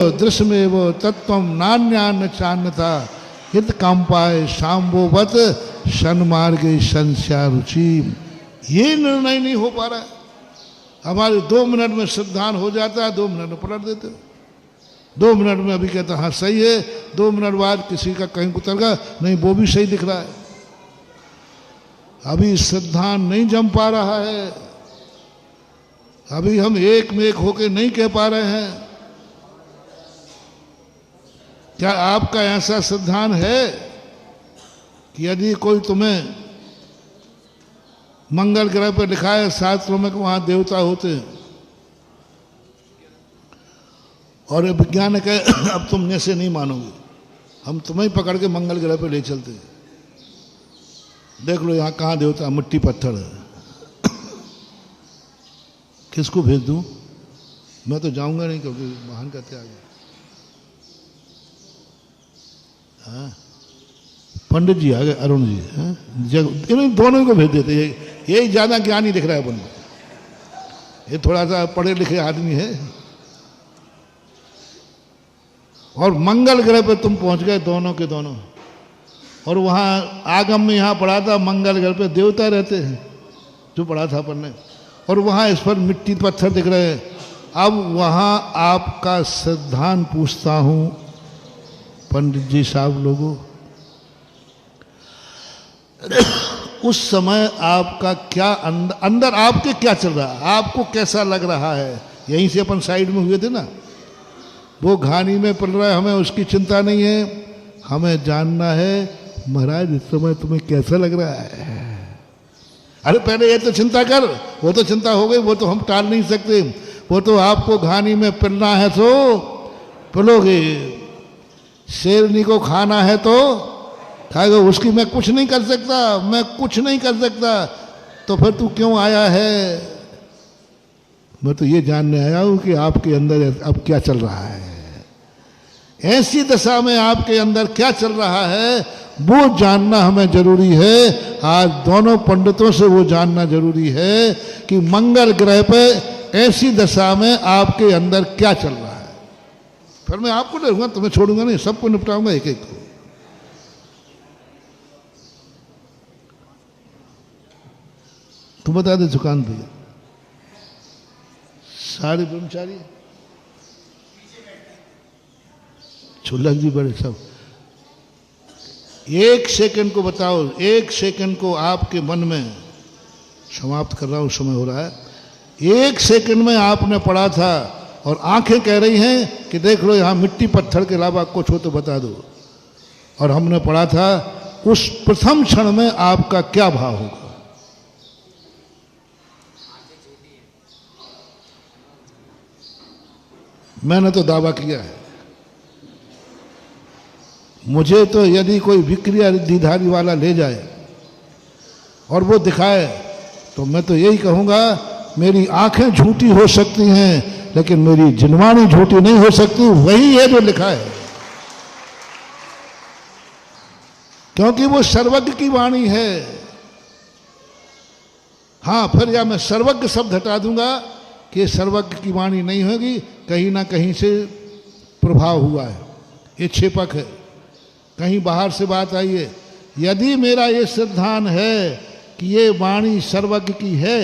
दृश्यमेव तत्वम नान्यान्न चान्यथा हित कांपाय शाम्भोवत सन्मार्गे संस्या रुचि। ये निर्णय नहीं हो पा रहा है। हमारे 2 मिनट में सिद्धांत हो जाता है, 2 मिनट में पलट देते हो। 2 मिनट में अभी कहते हाँ सही है, 2 मिनट बाद किसी का कहीं उतर गया, नहीं वो भी सही दिख रहा है। अभी सिद्धांत नहीं जम पा रहा है, अभी हम एक में एक होके नहीं कह पा रहे हैं। क्या आपका ऐसा सिद्धांत है कि यदि कोई तुम्हें मंगल ग्रह पर लिखा है शास्त्रों में कि वहां देवता होते हैं, और विज्ञान कहे अब तुम ऐसे नहीं मानोगे, हम तुम्हें पकड़ के मंगल ग्रह पर ले चलते हैं, देख लो यहाँ कहाँ देवता, मिट्टी पत्थर है। किसको भेज दूं? मैं तो जाऊंगा नहीं, क्योंकि महान का त्याग है। हाँ, पंडित जी आ गए, अरुण जी, इन दोनों को भेज देते। यही ज्यादा ज्ञानी दिख रहा है अपन को, ये थोड़ा सा पढ़े लिखे आदमी है। और मंगल ग्रह पे तुम पहुंच गए दोनों के दोनों, और वहां आगम में यहाँ पढ़ा था मंगल ग्रह पे देवता रहते हैं, जो पढ़ा था अपन ने, और वहां इस पर मिट्टी पत्थर दिख रहे हैं। अब वहां आपका सिद्धांत पूछता हूं पंडित जी साहब लोगों, उस समय आपका क्या अंदर आपके क्या चल रहा है, आपको कैसा लग रहा है? यहीं से अपन साइड में हुए थे ना, वो घानी में पड़ रहा है, हमें उसकी चिंता नहीं है, हमें जानना है महाराज इस समय तुम्हें कैसा लग रहा है। अरे पहले ये तो चिंता कर, वो तो चिंता हो गई, वो तो हम टाल नहीं सकते, वो तो आपको घानी में पिलना है तो पिलोगे, शेरनी को खाना है तो खाएगा, उसकी मैं कुछ नहीं कर सकता, मैं कुछ नहीं कर सकता। तो फिर तू क्यों आया है? मैं तो ये जानने आया हूं कि आपके अंदर अब क्या चल रहा है, ऐसी दशा में आपके अंदर क्या चल रहा है, वो जानना हमें जरूरी है। आज दोनों पंडितों से वो जानना जरूरी है कि मंगल ग्रह पे ऐसी दशा में आपके अंदर क्या चल रहा है। फिर मैं आपको देखूंगा, तुम्हें छोड़ूंगा नहीं, सबको निपटाऊंगा एक एक को। तुम बता दे दुकान भैया, सारे ब्रह्मचारी छुल्लक जी बड़े सब। 1 सेकंड को बताओ, 1 सेकंड को आपके मन में समाप्त कर रहा हूं, समय हो रहा है। 1 सेकंड में आपने पढ़ा था और आंखें कह रही हैं कि देख लो यहां मिट्टी पत्थर के अलावा कुछ हो तो बता दो, और हमने पढ़ा था उस प्रथम क्षण में आपका क्या भाव होगा। मैंने तो दावा किया है, मुझे तो यदि कोई विक्रिया रिद्धिधारी वाला ले जाए और वो दिखाए, तो मैं तो यही कहूंगा मेरी आंखें झूठी हो सकती हैं लेकिन मेरी जिनवाणी झूठी नहीं हो सकती, वही है जो लिखा है, क्योंकि वो सर्वज्ञ की वाणी है। हाँ, फिर या मैं सर्वज्ञ शब्द हटा दूंगा कि सर्वज्ञ की वाणी नहीं होगी, कहीं ना कहीं से प्रभाव हुआ है, ये छेपक है, कहीं बाहर से बात आई है। यदि मेरा ये सिद्धांत है कि ये वाणी सर्वज्ञ की है,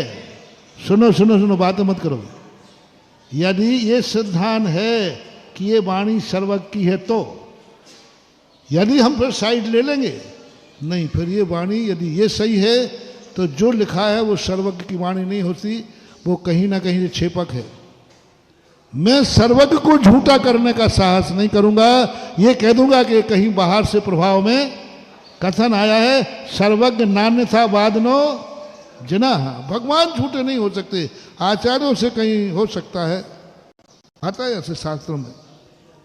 सुनो सुनो सुनो, बातें मत करो, यदि ये सिद्धांत है कि ये वाणी सर्वज्ञ की है, तो यदि हम फिर साइड ले लेंगे, नहीं फिर ये वाणी यदि ये सही है तो जो लिखा है वो सर्वज्ञ की वाणी नहीं होती, वो कहीं ना कहीं से छेपक है। मैं सर्वज्ञ को झूठा करने का साहस नहीं करूंगा, ये कह दूंगा कि कहीं बाहर से प्रभाव में कथन आया है, सर्वज्ञ नान्यथा वादनो जना। भगवान झूठे नहीं हो सकते, आचार्यों से कहीं हो सकता है, आता है ऐसे शास्त्रों में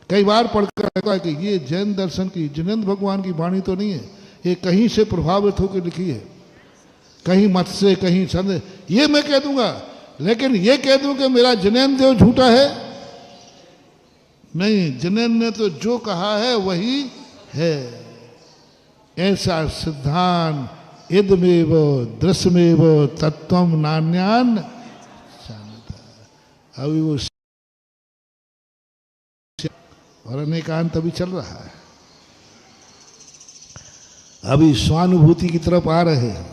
कई बार पढ़कर रहता है कि ये जैन दर्शन की जिनेन्द्र भगवान की वाणी तो नहीं है, ये कहीं से प्रभावित होकर लिखी है, कहीं मत से, कहीं छंद, ये मैं कह दूंगा। लेकिन ये कह दूं कि मेरा जिनेन्द्र देव झूठा है, नहीं, जिनेन्द्र ने तो जो कहा है वही है। ऐसा सिद्धांत इदमेव दृश्यमेव तत्वम नान्यान जानता। अभी वो और अनेकांत अभी चल रहा है। अभी स्वानुभूति की तरफ आ रहे हैं।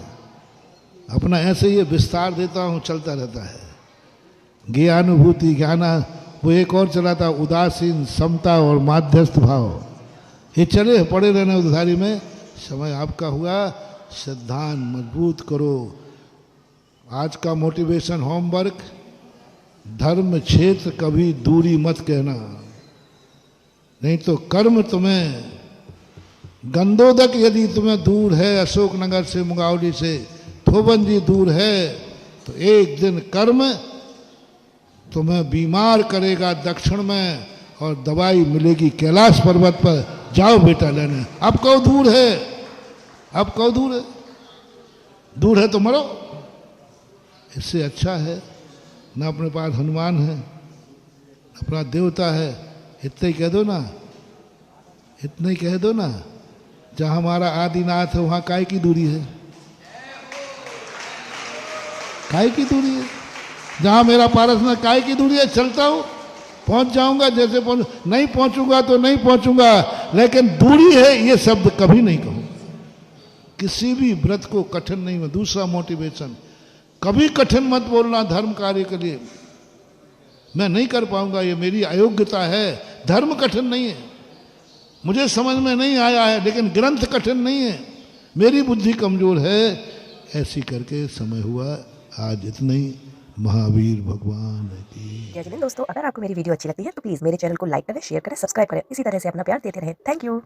अपना ऐसे ही विस्तार देता हूँ, चलता रहता है। ज्ञानुभूति, ज्ञाना, वो एक और चला था उदासीन, समता और माध्यस्थ भाव। ये चले पड़े रहने उधारी में। समय आपका हुआ, सिद्धांत मजबूत करो। आज का मोटिवेशन होमवर्क, धर्म क्षेत्र कभी दूरी मत कहना, नहीं तो कर्म तुम्हें, गंदोदक यदि तुम्हें दूर है अशोकनगर से, मुगावली से, थोबंदी दूर है, तो एक दिन कर्म तुम्हें बीमार करेगा दक्षिण में, और दवाई मिलेगी कैलाश पर्वत पर। जाओ बेटा लेने। अब कहो दूर है, अब कहो दूर है, दूर है तो मरो। इससे अच्छा है ना अपने पास हनुमान है, अपना देवता है, इतना ही कह दो ना, इतना ही कह दो ना। जहाँ हमारा आदिनाथ है वहाँ काय की दूरी है, काय की दूरी है। जहाँ मेरा पारसनाथ, काय की दूरी है। चलता हूँ, पहुँच जाऊँगा जैसे पहुँच, नहीं पहुँचूंगा तो नहीं पहुँचूंगा, लेकिन दूरी है ये शब्द कभी नहीं कहूँ। किसी भी व्रत को कठिन नहीं हो। दूसरा मोटिवेशन, कभी कठिन मत बोलना धर्म कार्य के लिए। मैं नहीं कर पाऊंगा, ये मेरी अयोग्यता है। धर्म कठिन नहीं है, मुझे समझ में नहीं आया है, लेकिन ग्रंथ कठिन नहीं है, मेरी बुद्धि कमजोर है। ऐसी करके समय हुआ आज इतना ही। महावीर भगवान की जय जय। दोस्तों, अगर आपको मेरी वीडियो अच्छी लगती है तो प्लीज़ मेरे चैनल को लाइक करें, शेयर करें, सब्सक्राइब करें। इसी तरह से अपना प्यार देते रहें। Thank you.